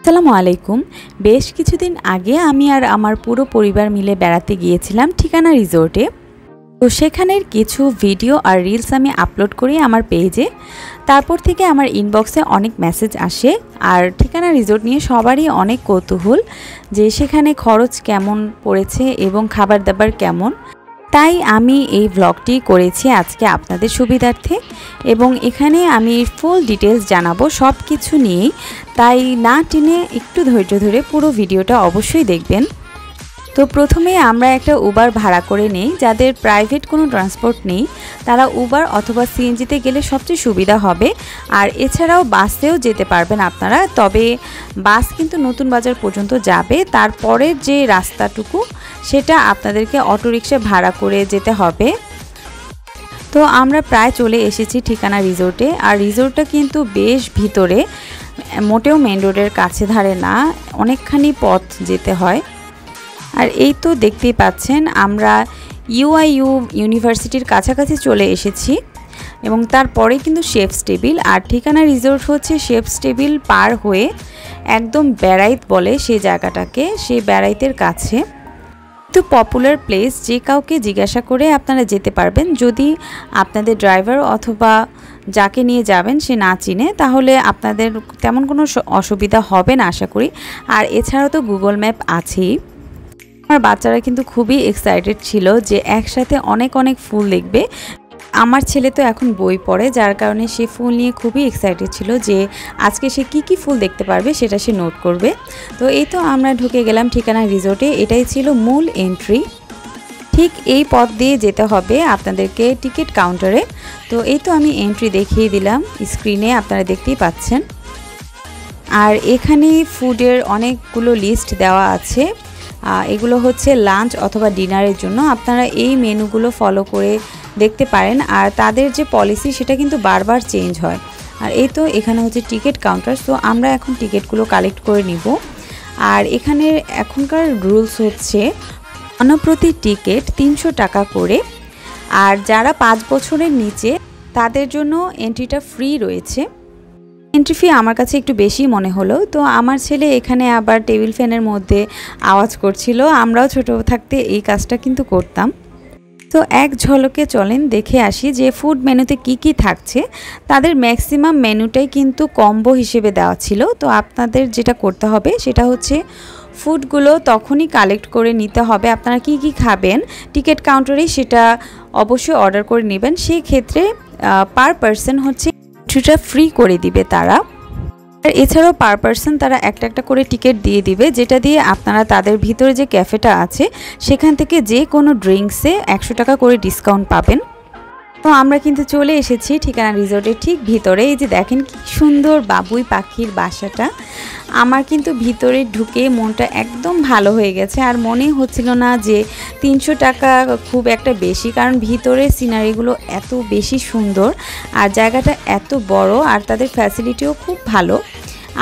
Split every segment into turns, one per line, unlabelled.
আসসালামু আলাইকুম। বেশ কিছুদিন আগে আমি আর আমার পুরো পরিবার মিলে বেড়াতে গিয়েছিলাম ঠিকানা রিসোর্টে। তো সেখানের কিছু ভিডিও আর রিলস আমি আপলোড করি আমার পেজে। তারপর থেকে আমার ইনবক্সে অনেক মেসেজ আসে আর ঠিকানা রিসোর্ট নিয়ে সবারই অনেক কৌতূহল যে সেখানে খরচ কেমন পড়েছে এবং খাবার দাবার কেমন। তাই আমি এই ব্লগটি করেছি আজকে আপনাদের সুবিধার্থে এবং এখানে আমি ফুল ডিটেলস জানাবো সব কিছু নিয়েই। তাই না টেনে একটু ধৈর্য ধরে পুরো ভিডিওটা অবশ্যই দেখবেন। তো প্রথমে আমরা একটা উবার ভাড়া করে নেই। যাদের প্রাইভেট কোনো ট্রান্সপোর্ট নেই তারা উবার অথবা সিএনজিতে গেলে সবচেয়ে সুবিধা হবে। আর এছাড়াও বাসেও যেতে পারবেন আপনারা, তবে বাস কিন্তু নতুন বাজার পর্যন্ত যাবে, তারপরের যে রাস্তাটুকু সেটা আপনাদেরকে অটোরিকশা ভাড়া করে যেতে হবে। তো আমরা প্রায় চলে এসেছি ঠিকানা রিসোর্টে। আর রিসোর্টটা কিন্তু বেশ ভিতরে, মোটেও মেন রোডের কাছে ধারে না, অনেকখানি পথ যেতে হয়। আর এই তো দেখতেই পাচ্ছেন আমরা ইউআইইউ ইউনিভার্সিটির কাছাকাছি চলে এসেছি এবং তারপরে কিন্তু শেফস টেবিল। আর ঠিকানা রিসোর্ট হচ্ছে শেফস টেবিল পার হয়ে একদম বেড়াইত বলে সেই জায়গাটাকে, সেই বেড়াইতের কাছে। তো পপুলার প্লেস, যে কাউকে জিজ্ঞাসা করে আপনারা যেতে পারবেন। যদি আপনাদের ড্রাইভার অথবা যাকে নিয়ে যাবেন সে না চিনে তাহলে আপনাদের তেমন কোনো অসুবিধা হবে না আশা করি। আর এছাড়াও তো গুগল ম্যাপ আছেই। আমার বাচ্চারা কিন্তু খুবই এক্সাইটেড ছিল যে একসাথে অনেক অনেক ফুল দেখবে। আমার ছেলে তো এখন বই পড়ে, যার কারণে সে ফুল নিয়ে খুবই এক্সাইটেড ছিল যে আজকে সে কি ফুল দেখতে পারবে সেটা সে নোট করবে। তো এই তো আমরা ঢুকে গেলাম ঠিকানা রিসোর্টে। এটাই ছিল মূল এন্ট্রি। ঠিক এই পথ দিয়ে যেতে হবে আপনাদেরকে টিকিট কাউন্টারে। তো এই তো আমি এন্ট্রি দেখিয়ে দিলাম স্ক্রিনে, আপনারা দেখতেই পাচ্ছেন। আর এখানে ফুডের অনেকগুলো লিস্ট দেওয়া আছে। এগুলো হচ্ছে লাঞ্চ অথবা ডিনারের জন্য। আপনারা এই মেনুগুলো ফলো করে দেখতে পারেন। আর তাদের যে পলিসি সেটা কিন্তু বারবার চেঞ্জ হয়। আর এই তো এখানে হচ্ছে টিকিট কাউন্টার। তো আমরা এখন টিকিটগুলো কালেক্ট করে নিব। আর এখানে এখনকার রুলস হচ্ছে জনপ্রতি টিকিট 300 টাকা করে। আর যারা 5 বছরের নিচে তাদের জন্য এন্ট্রিটা ফ্রি রয়েছে। এন্ট্রি ফি আমার কাছে একটু বেশি মনে হলো। তো আমার ছেলে এখানে আবার টেবিল ফ্যানের মধ্যে আওয়াজ করছিল। আমরাও ছোট থাকতে এই কাজটা কিন্তু করতাম। তো এক ঝলকে চলেন দেখে আসি যে ফুড মেনুতে কি থাকছে। তাদের ম্যাক্সিমাম মেনুটাই কিন্তু কম্বো হিসেবে দেওয়া ছিল। তো আপনাদের যেটা করতে হবে সেটা হচ্ছে ফুডগুলো তখনই কালেক্ট করে নিতে হবে। আপনারা কি খাবেন টিকিট কাউন্টারেই সেটা অবশ্যই অর্ডার করে নেবেন। সেই ক্ষেত্রে পার পারসন হচ্ছে এন্ট্রিটা ফ্রি করে দিবে তারা। আর এছাড়াও পার পারসন তারা একটা করে টিকিট দিয়ে দিবে, যেটা দিয়ে আপনারা তাদের ভিতরে যে ক্যাফেটা আছে সেখান থেকে যে কোনো ড্রিঙ্কসে 100 টাকা করে ডিসকাউন্ট পাবেন। তো আমরা কিন্তু চলে এসেছি ঠিকানা রিসোর্টের ঠিক ভিতরে। এই যে দেখেন কি সুন্দর বাবুই পাখির বাসাটা। আমার কিন্তু ভিতরে ঢুকে মনটা একদম ভালো হয়ে গেছে। আর মনে হচ্ছিল না যে 300 টাকা খুব একটা বেশি, কারণ ভিতরের সিনারিগুলো এত বেশি সুন্দর আর জায়গাটা এত বড় আর তাদের ফ্যাসিলিটিও খুব ভালো।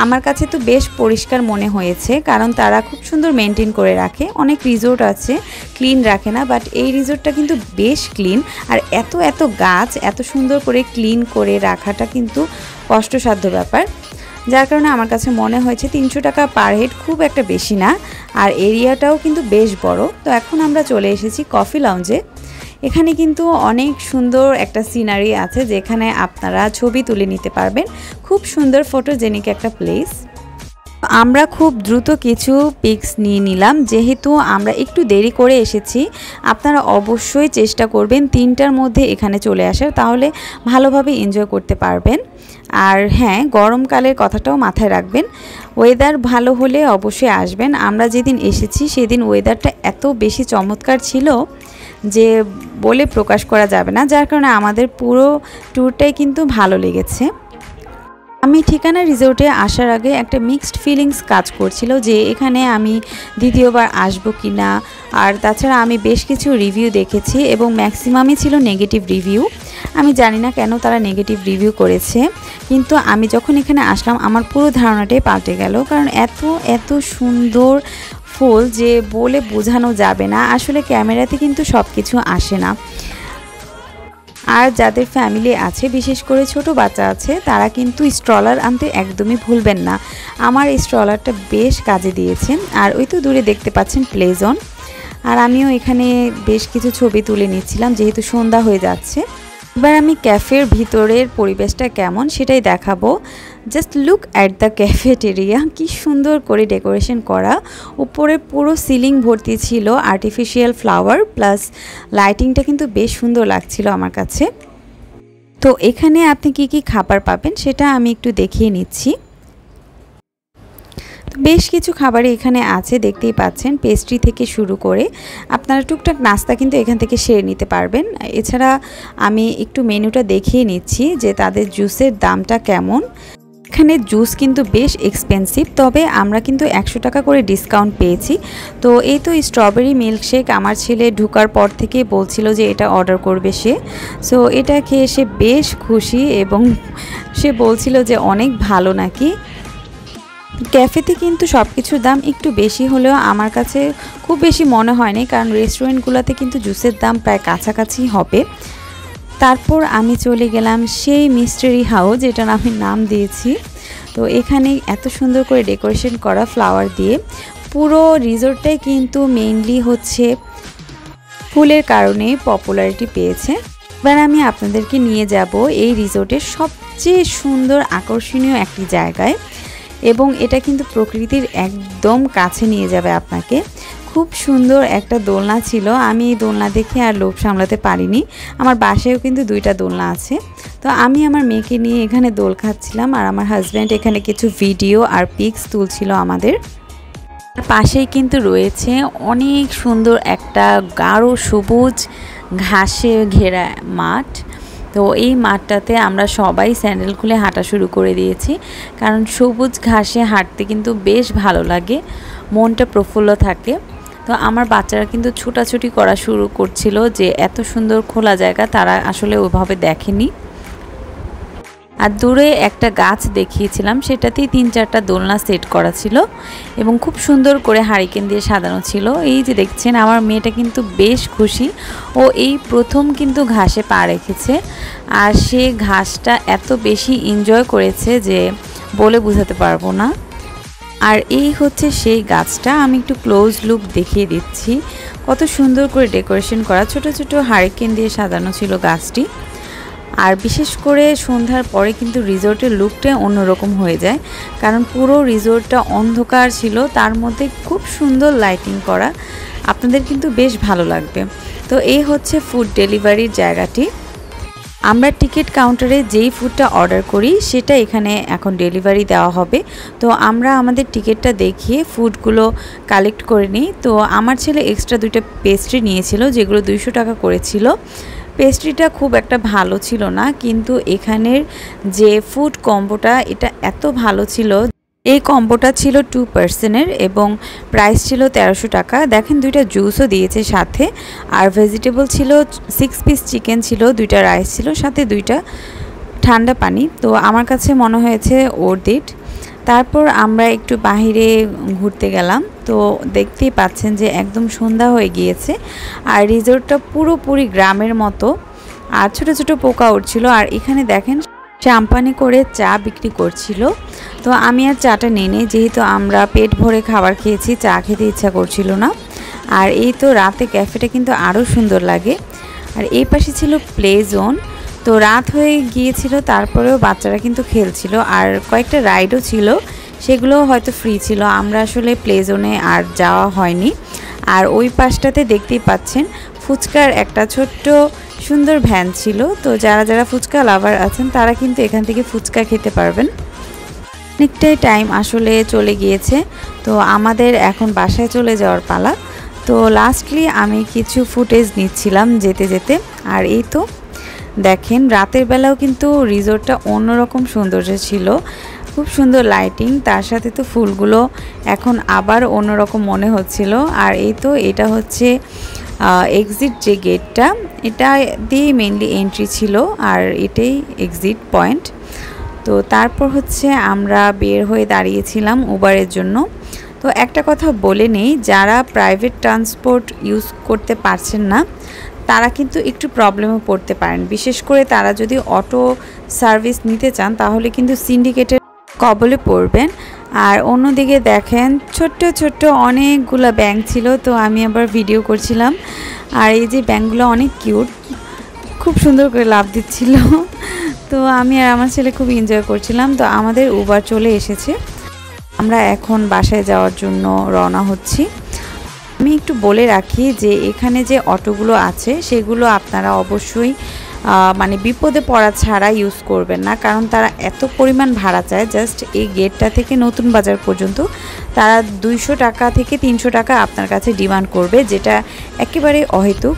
আমার কাছে তো বেশ পরিষ্কার মনে হয়েছে, কারণ তারা খুব সুন্দর মেনটেন করে রাখে। অনেক রিসোর্ট আছে ক্লিন রাখে না, বাট এই রিসোর্টটা কিন্তু বেশ ক্লিন। আর এত গাছ এত সুন্দর করে ক্লিন করে রাখাটা কিন্তু কষ্টসাধ্য ব্যাপার, যার কারণে আমার কাছে মনে হয়েছে 300 টাকা পার হেড খুব একটা বেশি না। আর এরিয়াটাও কিন্তু বেশ বড়। তো এখন আমরা চলে এসেছি কফি লাউঞ্জে। এখানে কিন্তু অনেক সুন্দর একটা সিনারি আছে যেখানে আপনারা ছবি তুলে নিতে পারবেন। খুব সুন্দর ফটোজেনিক একটা প্লেস। আমরা খুব দ্রুত কিছু পিকস নিয়ে নিলাম, যেহেতু আমরা একটু দেরি করে এসেছি। আপনারা অবশ্যই চেষ্টা করবেন 3টার মধ্যে এখানে চলে আসার, তাহলে ভালোভাবে এনজয় করতে পারবেন। আর হ্যাঁ, গরমকালের কথাটাও মাথায় রাখবেন। ওয়েদার ভালো হলে অবশ্যই আসবেন। আমরা যেদিন এসেছি সেদিন ওয়েদারটা এত বেশি চমৎকার ছিল যে বলে প্রকাশ করা যাবে না, যার কারণে আমাদের পুরো ট্যুরটাই কিন্তু ভালো লেগেছে। আমি ঠিকানা রিসোর্টে আসার আগে একটা মিক্সড ফিলিংস কাজ করছিল যে এখানে আমি দ্বিতীয়বার আসবো কি না। আর তাছাড়া আমি বেশ কিছু রিভিউ দেখেছি এবং ম্যাক্সিমামই ছিল নেগেটিভ রিভিউ। আমি জানি না কেন তারা নেগেটিভ রিভিউ করেছে, কিন্তু আমি যখন এখানে আসলাম আমার পুরো ধারণাটাই পাল্টে গেল। কারণ এত সুন্দর ফুল যে বলে বোঝানো যাবে না। আসলে ক্যামেরাতে কিন্তু সব কিছু আসে না। আর যাদের ফ্যামিলি আছে, বিশেষ করে ছোট বাচ্চা আছে, তারা কিন্তু স্ট্রলার আনতে একদমই ভুলবেন না। আমার এই স্ট্রলারটা বেশ কাজে দিয়েছে। আর ওই তো দূরে দেখতে পাচ্ছেন প্লে জোন। আর আমিও এখানে বেশ কিছু ছবি তুলে নিচ্ছিলাম, যেহেতু সন্ধ্যা হয়ে যাচ্ছে। এবার আমি ক্যাফের ভিতরের পরিবেশটা কেমন সেটাই দেখাবো। Just look at the cafeteria, কি সুন্দর করে ডেকোরেশন করা। উপরে পুরো সিলিং ভর্তি ছিল আর্টিফিশিয়াল ফ্লাওয়ার, প্লাস লাইটিংটা কিন্তু বেশ সুন্দর লাগছিল আমার কাছে। তো এখানে আপনি কি কি খাবার পাবেন সেটা আমি একটু দেখিয়ে নিচ্ছি। বেশ কিছু খাবারই এখানে আছে, দেখতেই পাচ্ছেন। পেস্ট্রি থেকে শুরু করে আপনারা টুকটাক নাস্তা কিন্তু এখান থেকে সেরে নিতে পারবেন। এছাড়া আমি একটু মেনুটা দেখিয়ে নিচ্ছি যে তাদের জুসের দামটা কেমন। এখানে জুস কিন্তু বেশ এক্সপেন্সিভ, তবে আমরা কিন্তু 100 টাকা করে ডিসকাউন্ট পেয়েছি। তো এই তো স্ট্রবেরি মিল্কশেক আমার ছেলে ঢোকার পর থেকে বলছিল যে এটা অর্ডার করবে সে। সো এটা খেয়ে সে বেশ খুশি এবং সে বলছিল যে অনেক ভালো নাকি। ক্যাফেতে কিন্তু সব কিছুর দাম একটু বেশি হলেও আমার কাছে খুব বেশি মনে হয়নি, কারণ রেস্টুরেন্টগুলোতে কিন্তু জুসের দাম প্রায় কাছাকাছি হবে। তারপর আমি চলে গেলাম সেই মিস্টারি হাউস, যেটার আমি নাম দিয়েছি। তো এখানে এত সুন্দর করে ডেকোরেশন করা ফ্লাওয়ার দিয়ে পুরো রিসোর্টটাই কিন্তু মেইনলি হচ্ছে ফুলের কারণে পপুলারিটি পেয়েছে। এবার আমি আপনাদেরকে নিয়ে যাব এই রিসোর্টের সবচেয়ে সুন্দর আকর্ষণীয় একটি জায়গায়, এবং এটা কিন্তু প্রকৃতির একদম কাছে নিয়ে যাবে আপনাকে। খুব সুন্দর একটা দোলনা ছিল, আমি এই দোলনা দেখে আর লোভ সামলাতে পারিনি। আমার বাসায়ও কিন্তু 2টা দোলনা আছে। তো আমি আমার মেয়েকে নিয়ে এখানে দোল খাচ্ছিলাম, আর আমার হাজব্যান্ড এখানে কিছু ভিডিও আর পিকস তুলছিল আমাদের। পাশেই কিন্তু রয়েছে অনেক সুন্দর একটা গাঢ় সবুজ ঘাসে ঘেরা মাঠ। তো এই মাঠটাতে আমরা সবাই স্যান্ডেল খুলে হাঁটা শুরু করে দিয়েছি, কারণ সবুজ ঘাসে হাঁটতে কিন্তু বেশ ভালো লাগে, মনটা প্রফুল্ল থাকে। তো আমার বাচ্চারা কিন্তু ছোটাছুটি করা শুরু করছিল, যে এত সুন্দর খোলা জায়গা তারা আসলে ওইভাবে দেখেনি। আর দূরে একটা গাছ দেখিয়েছিলাম, সেটাতেই 3-4টা দোলনা সেট করা ছিল এবং খুব সুন্দর করে হারিকেন দিয়ে সাজানো ছিল। এই যে দেখছেন, আমার মেয়েটা কিন্তু বেশ খুশি, ও এই প্রথম কিন্তু ঘাসে পা রেখেছে। আর সে ঘাসটা এত বেশি এনজয় করেছে যে বলে বোঝাতে পারবো না। আর এই হচ্ছে সেই গাছটা, আমি একটু ক্লোজ লুক দেখিয়ে দিচ্ছি। কত সুন্দর করে ডেকোরেশন করা, ছোট ছোট হারিকেন দিয়ে সাজানো ছিল গাছটি। আর বিশেষ করে সন্ধ্যার পরে কিন্তু রিসোর্টের লুকটা অন্যরকম হয়ে যায়, কারণ পুরো রিসোর্টটা অন্ধকার ছিল, তার মধ্যে খুব সুন্দর লাইটিং করা। আপনাদের কিন্তু বেশ ভালো লাগবে। তো এই হচ্ছে ফুড ডেলিভারির জায়গাটি। আমরা টিকিট কাউন্টারে যেই ফুডটা অর্ডার করি সেটা এখানে এখন ডেলিভারি দেওয়া হবে। তো আমরা আমাদের টিকিটটা দেখিয়ে ফুডগুলো কালেক্ট করে নিই। তো আমার ছেলে এক্সট্রা 2টা পেস্ট্রি নিয়েছিল, যেগুলো 200 টাকা করেছিল। পেস্ট্রিটা খুব একটা ভালো ছিল না, কিন্তু এখানের যে ফুড কম্বোটা এটা এত ভালো ছিল। এই কম্বোটা ছিল 2 পার্সনের এবং প্রাইস ছিল 1300 টাকা। দেখেন 2টা জুসও দিয়েছে সাথে, আর ভেজিটেবল ছিল, 6 পিস চিকেন ছিল, 2টা রাইস ছিল, সাথে 2টা ঠান্ডা পানি। তো আমার কাছে মনে হয়েছে ওর্থ ইট। তারপর আমরা একটু বাইরে ঘুরতে গেলাম। তো দেখতেই পাচ্ছেন যে একদম সন্ধ্যা হয়ে গিয়েছে, আর রিসোর্টটা পুরোপুরি গ্রামের মতো, আর ছোট ছোট পোকা উঠছিল। আর এখানে দেখেন চাম্পানি করে চা বিক্রি করছিল। তো আমি আর চাটা নিই নি, যেহেতু আমরা পেট ভরে খাবার খেয়েছি, চা খেতে ইচ্ছা করছিল না। আর এই তো রাতে ক্যাফেটা কিন্তু আরও সুন্দর লাগে। আর এই পাশে ছিল প্লে জোন। তো রাত হয়ে গিয়েছিল, তারপরেও বাচ্চারা কিন্তু খেলছিল, আর কয়েকটা রাইডও ছিল, সেগুলো হয়তো ফ্রি ছিল। আমরা আসলে প্লে জোনে আর যাওয়া হয়নি। আর ওই পাশটাতে দেখতেই পাচ্ছেন ফুচকার একটা ছোট্ট সুন্দর ভ্যান ছিল। তো যারা যারা ফুচকা লাভার আছেন তারা কিন্তু এখান থেকে ফুচকা খেতে পারবেন। অনেকটাই টাইম আসলে চলে গিয়েছে, তো আমাদের এখন বাসায় চলে যাওয়ার পালা। তো লাস্টলি আমি কিছু ফুটেজ নিচ্ছিলাম যেতে যেতে। আর এই তো দেখেন রাতের বেলাও কিন্তু রিসোর্টটা অন্যরকম সৌন্দর্য ছিল, খুব সুন্দর লাইটিং, তার সাথে তো ফুলগুলো এখন আবার অন্যরকম মনে হচ্ছিল। আর এই তো এটা হচ্ছে এক্সিট যে গেটটা, এটা দিয়ে মেইনলি এন্ট্রি ছিল, আর এটাই এক্সিট পয়েন্ট। তো তারপর হচ্ছে আমরা বের হয়ে দাঁড়িয়েছিলাম উবারের জন্য। তো একটা কথা বলে নেই, যারা প্রাইভেট ট্রান্সপোর্ট ইউজ করতে পারছেন না তারা কিন্তু একটু প্রবলেমে পড়তে পারেন। বিশেষ করে তারা যদি অটো সার্ভিস নিতে চান তাহলে কিন্তু সিন্ডিকেটের কবলে পড়বেন। আর অন্যদিকে দেখেন ছোট্ট ছোট্ট অনেকগুলো ব্যাঙ ছিল, তো আমি আবার ভিডিও করছিলাম। আর এই যে ব্যাঙগুলো অনেক কিউট, খুব সুন্দর করে লাফ দিচ্ছিল। তো আমি আর আমার ছেলে খুব এনজয় করছিলাম। তো আমাদের উবার চলে এসেছে, আমরা এখন বাসায় যাওয়ার জন্য রওনা হচ্ছি। আমি একটু বলে রাখি যে এখানে যে অটোগুলো আছে সেগুলো আপনারা অবশ্যই মানে বিপদে পড়া ছাড়া ইউজ করবেন না, কারণ তারা এত পরিমাণ ভাড়া চায়। জাস্ট এই গেটটা থেকে নতুন বাজার পর্যন্ত তারা 200 টাকা থেকে 300 টাকা আপনার কাছে ডিমান্ড করবে, যেটা একেবারে অহেতুক।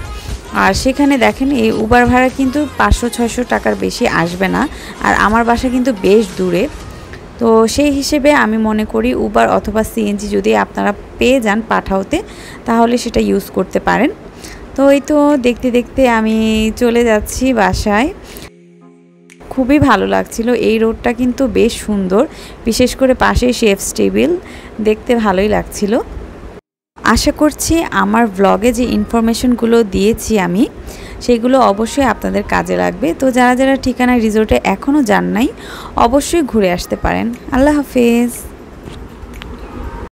আর সেখানে দেখেন এই উবার ভাড়া কিন্তু 500-600 টাকার বেশি আসবে না। আর আমার বাসা কিন্তু বেশ দূরে, তো সেই হিসেবে আমি মনে করি উবার অথবা সিএনজি যদি আপনারা পেয়ে যান পাঠাওতে, তাহলে সেটা ইউজ করতে পারেন। তো এই তো দেখতে দেখতে আমি চলে যাচ্ছি বাসায়। খুবই ভালো লাগছিল, এই রোডটা কিন্তু বেশ সুন্দর, বিশেষ করে পাশে শেফস টেবিল, দেখতে ভালোই লাগছিল। আশা করছি আমার ব্লগে যে ইনফরমেশনগুলো দিয়েছি আমি সেগুলো অবশ্যই আপনাদের কাজে লাগবে। তো যারা যারা ঠিকানা রিসোর্টে এখনও যান নাই অবশ্যই ঘুরে আসতে পারেন। আল্লাহ হাফেজ।